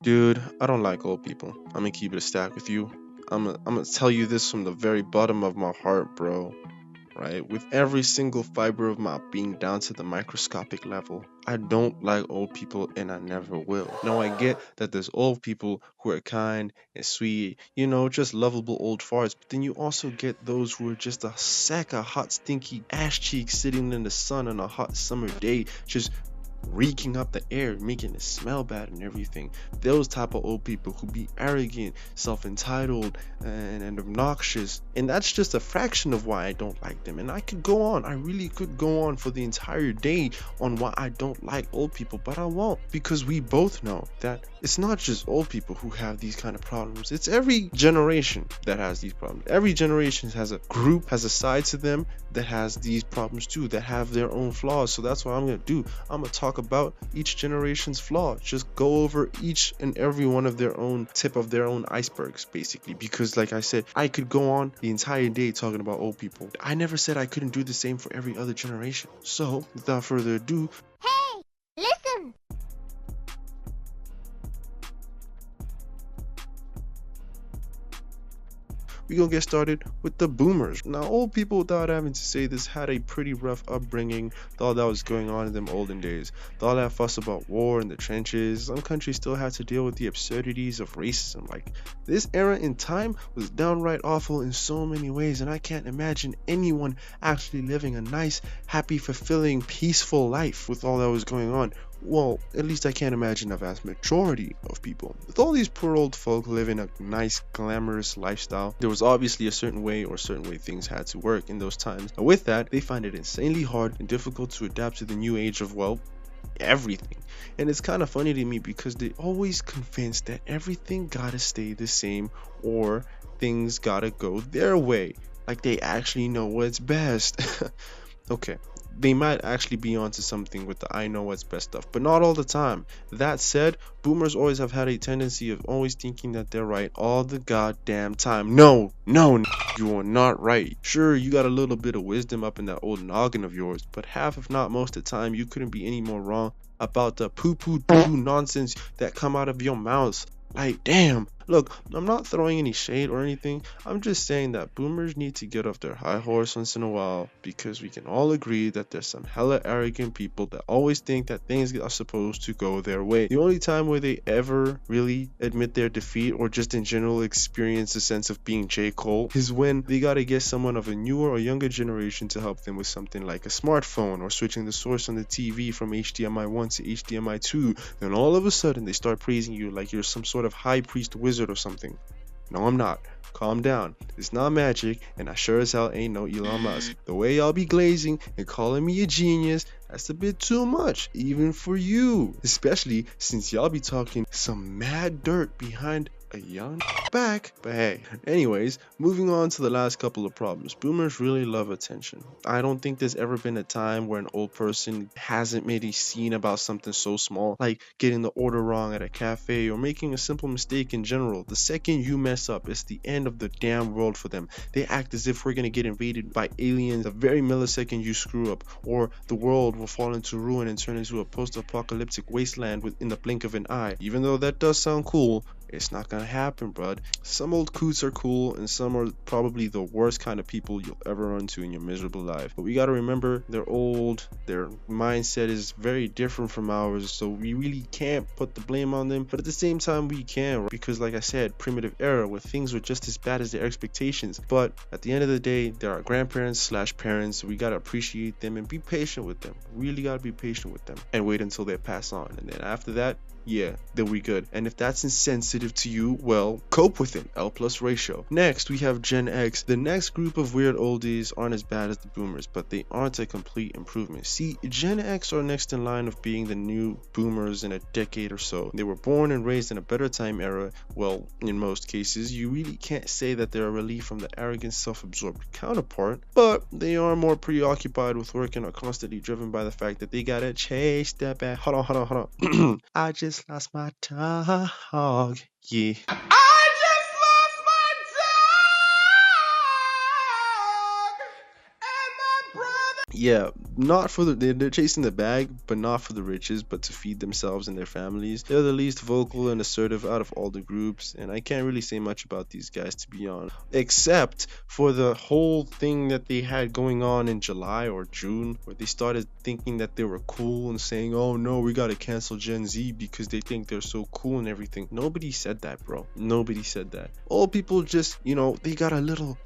Dude, I don't like old people. I'm gonna keep it a stack with you. I'm gonna tell you this from the very bottom of my heart, bro. Right? With every single fiber of my being down to the microscopic level. I don't like old people and I never will. Now I get that there's old people who are kind and sweet, just lovable old farts, but then you also get those who are just a sack of hot stinky ass cheeks sitting in the sun on a hot summer day, just reeking up the air, making it smell bad and everything. Those type of old people who be arrogant, self-entitled, and obnoxious. And that's just a fraction of why I don't like them. And I could go on. I really could go on for the entire day on why I don't like old people, but I won't, because we both know that it's not just old people who have these kind of problems. It's every generation that has these problems. Every generation has a group, has a side to them that has these problems too, that have their own flaws. So that's what I'm gonna do. I'm gonna talk about each generation's flaw. Just go over each and every one of their own tip of their own icebergs, basically. Because like I said, I could go on the entire day talking about old people. I never said I couldn't do the same for every other generation. So without further ado, Hey, listen! we gonna get started with the boomers. Now, old people, without having to say this, had a pretty rough upbringing with all that was going on in them olden days. With all that fuss about war and the trenches, some countries still had to deal with the absurdities of racism. Like, this era in time was downright awful in so many ways, and I can't imagine anyone actually living a nice, happy, fulfilling, peaceful life with all that was going on. Well, at least I can't imagine a vast majority of people. With all these poor old folk living a nice, glamorous lifestyle, there was obviously a certain way things had to work in those times. And with that, they find it insanely hard and difficult to adapt to the new age of, well, everything. And it's kind of funny to me because they're always convinced that everything gotta stay the same or things gotta go their way. Like they actually know what's best. Okay, they might actually be onto something with the I know what's best stuff, but not all the time. That said, boomers always have had a tendency of always thinking that they're right all the goddamn time. No, you are not right. Sure, you got a little bit of wisdom up in that old noggin of yours, but half, if not most of the time, you couldn't be any more wrong about the poo-poo nonsense that come out of your mouths. Like, damn. Look, I'm not throwing any shade or anything. I'm just saying that boomers need to get off their high horse once in a while, because we can all agree that there's some hella arrogant people that always think that things are supposed to go their way. The only time where they ever really admit their defeat or just in general experience a sense of being J. Cole is when they gotta get someone of a newer or younger generation to help them with something like a smartphone or switching the source on the TV from HDMI 1 to HDMI 2. Then all of a sudden they start praising you like you're some sort of high priest wizard or something. No, I'm not. Calm down. It's not magic, and I sure as hell ain't no Elon Musk. The way y'all be glazing and calling me a genius, that's a bit too much, even for you. Especially since y'all be talking some mad dirt behind a young back. But hey, anyways, moving on to the last couple of problems. Boomers really love attention. I don't think there's ever been a time where an old person hasn't made a scene about something so small, like getting the order wrong at a cafe or making a simple mistake in general. The second you mess up, it's the end of the damn world for them. They act as if we're gonna get invaded by aliens the very millisecond you screw up, or the world will fall into ruin and turn into a post-apocalyptic wasteland within the blink of an eye. Even though that does sound cool, it's not gonna happen, bud. Some old coots are cool, and some are probably the worst kind of people you'll ever run into in your miserable life. But we gotta remember, they're old, their mindset is very different from ours, so we really can't put the blame on them. But at the same time, we can, right? Because like I said, primitive era, where things were just as bad as their expectations. But at the end of the day, they're our grandparents slash parents, so we gotta appreciate them and be patient with them. Really gotta be patient with them and wait until they pass on. And then after that, yeah, then we good. And if that's insensitive to you, well, cope with it. L plus ratio. Next, we have Gen X. The next group of weird oldies aren't as bad as the boomers, but they aren't a complete improvement. See, Gen X are next in line of being the new boomers in a decade or so. They were born and raised in a better time era. Well, in most cases, you really can't say that they're a relief from the arrogant, self-absorbed counterpart, but they are more preoccupied with work and are constantly driven by the fact that they gotta chase that back. Hold on. I just lost my dog. Yeah. I just lost my dog and my brother. Yeah, not for the they're chasing the bag, but not for the riches, but to feed themselves and their families. They're the least vocal and assertive out of all the groups, and I can't really say much about these guys, to be honest, except for the whole thing that they had going on in July or June, where they started thinking that they were cool and saying, oh no, we gotta cancel Gen Z because they think they're so cool and everything. Nobody said that, bro. Nobody said that. All people just, they got a little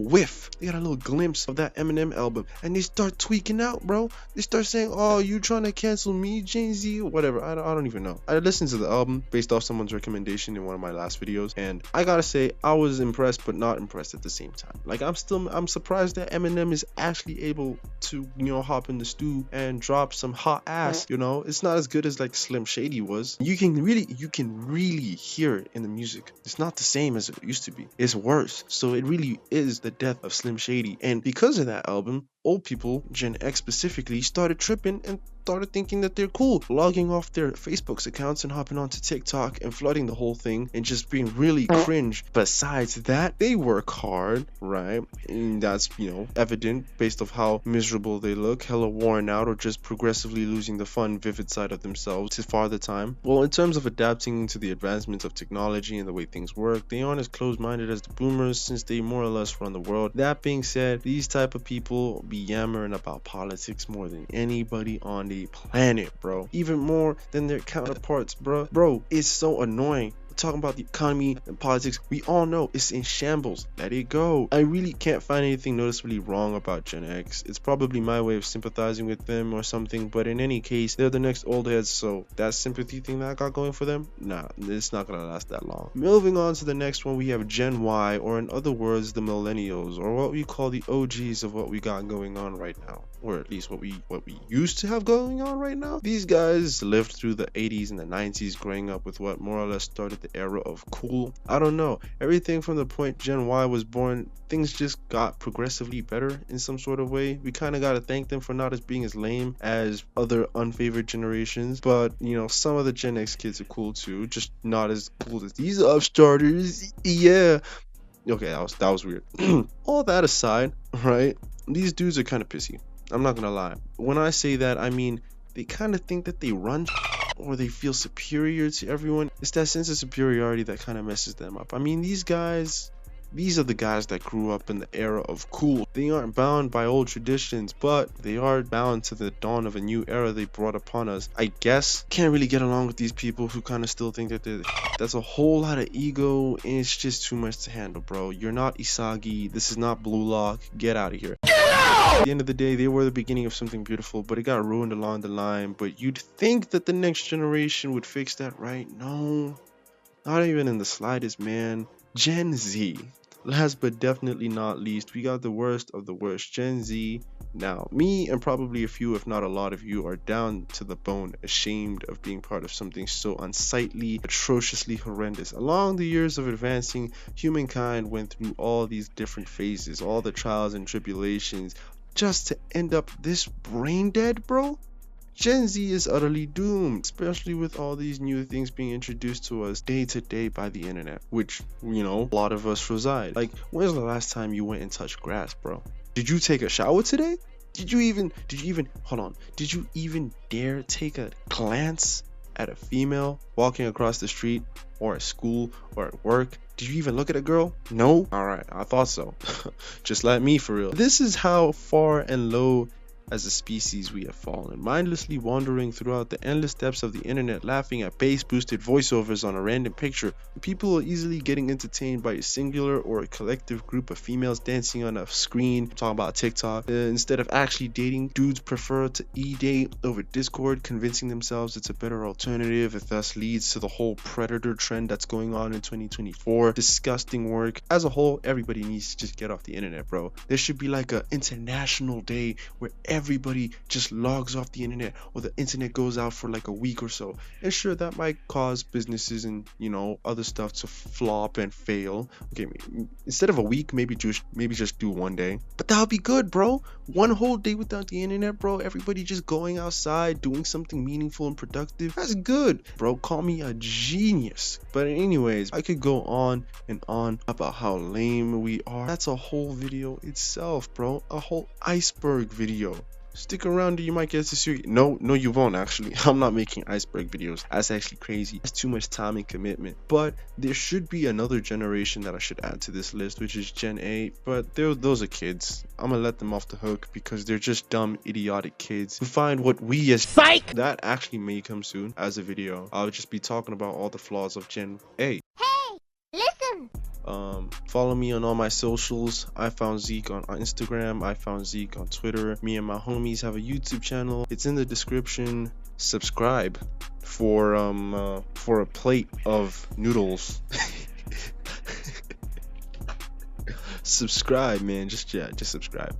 whiff, they got a little glimpse of that Eminem album, and they start tweaking out, bro. They start saying, oh, you trying to cancel me, Gen Z, or whatever. I don't even know. I listened to the album based off someone's recommendation in one of my last videos, and I gotta say, I was impressed but not impressed at the same time. Like, I'm surprised that Eminem is actually able to, hop in the stew and drop some hot ass. It's not as good as like Slim Shady was. You can really hear it in the music. It's not the same as it used to be. It's worse. So it really is the death of Slim Shady, and because of that album, old people, Gen X specifically, started tripping and started thinking that they're cool, logging off their Facebook's accounts and hopping onto TikTok and flooding the whole thing and just being really cringe. Besides that, they work hard, right? And that's, evident based off how miserable they look, hella worn out, or just progressively losing the fun, vivid side of themselves to farther time. Well, in terms of adapting to the advancements of technology and the way things work, they aren't as close-minded as the boomers, since they more or less run the world. That being said, these type of people be yammering about politics more than anybody on the planet, bro. Even more than their counterparts, bro. Bro, it's so annoying. Talking about the economy and politics, we all know it's in shambles. Let it go. I really can't find anything noticeably wrong about Gen X. It's probably my way of sympathizing with them or something, but in any case, they're the next old heads, so that sympathy thing that I got going for them, nah, it's not gonna last that long. Moving on to the next one, we have Gen Y, or in other words, the millennials, or what we call the OGs of what we got going on right now, or at least what we used to have going on right now. These guys lived through the 80s and the 90s, growing up with what more or less started the era of cool. I don't know, everything from the point Gen Y was born, things just got progressively better in some sort of way. We kind of got to thank them for not as being as lame as other unfavored generations, but some of the Gen X kids are cool too, just not as cool as these upstarters. Yeah, okay, that was weird. All that aside, right, these dudes are kind of pissy. I'm not gonna lie. When I say that, I mean they kind of think that they run or they feel superior to everyone. It's that sense of superiority that kind of messes them up. I mean, these are the guys that grew up in the era of cool. They aren't bound by old traditions, but they are bound to the dawn of a new era they brought upon us. I guess can't really get along with these people who kind of still think that that's a whole lot of ego, and it's just too much to handle, bro. You're not Isagi. This is not Blue Lock. Get out of here. At the end of the day, they were the beginning of something beautiful, but it got ruined along the line. But you'd think that the next generation would fix that, right? No, not even in the slightest, man. Gen Z. Last but definitely not least, we got the worst of the worst, Gen Z. Now, me and probably a few, if not a lot of you, are down to the bone ashamed of being part of something so unsightly, atrociously horrendous. Along the years of advancing, humankind went through all these different phases, all the trials and tribulations, just to end up this brain dead, bro. Gen Z is utterly doomed, especially with all these new things being introduced to us day to day by the internet, which, a lot of us reside. Like, when's the last time you went and touched grass, bro? Did you take a shower today? Did you even dare take a glance at a female walking across the street, or at school, or at work? Did you even look at a girl? No? Alright, I thought so. Just like me, for real. This is how far and low as a species we have fallen, mindlessly wandering throughout the endless depths of the internet, laughing at bass boosted voiceovers on a random picture. People are easily getting entertained by a singular or a collective group of females dancing on a screen. I'm talking about TikTok. Instead of actually dating, dudes prefer to e-date over Discord, convincing themselves it's a better alternative. It thus leads to the whole predator trend that's going on in 2024. Disgusting work. As a whole, everybody needs to just get off the internet, bro. There should be like an international day where everybody just logs off the internet, or the internet goes out for like a week or so. And sure, that might cause businesses and, you know, other stuff to flop and fail. Okay, instead of a week, maybe just do one day. But that would be good, bro. One whole day without the internet, bro. Everybody just going outside, doing something meaningful and productive. That's good, bro. Call me a genius. But anyways, I could go on and on about how lame we are. That's a whole video itself, bro. A whole iceberg video. Stick around, you might get to see. No, you won't actually. I'm not making iceberg videos. That's actually crazy. That's too much time and commitment. But there should be another generation that I should add to this list, which is Gen 8. But those are kids. I'm gonna let them off the hook because they're just dumb, idiotic kids who find what we as psych. That actually may come soon as a video. I'll just be talking about all the flaws of Gen 8. Hey, listen. Follow me on all my socials. I found Zeke on Instagram. I found Zeke on Twitter. Me and my homies have a YouTube channel. It's in the description. Subscribe for a plate of noodles. Subscribe, man. Just subscribe.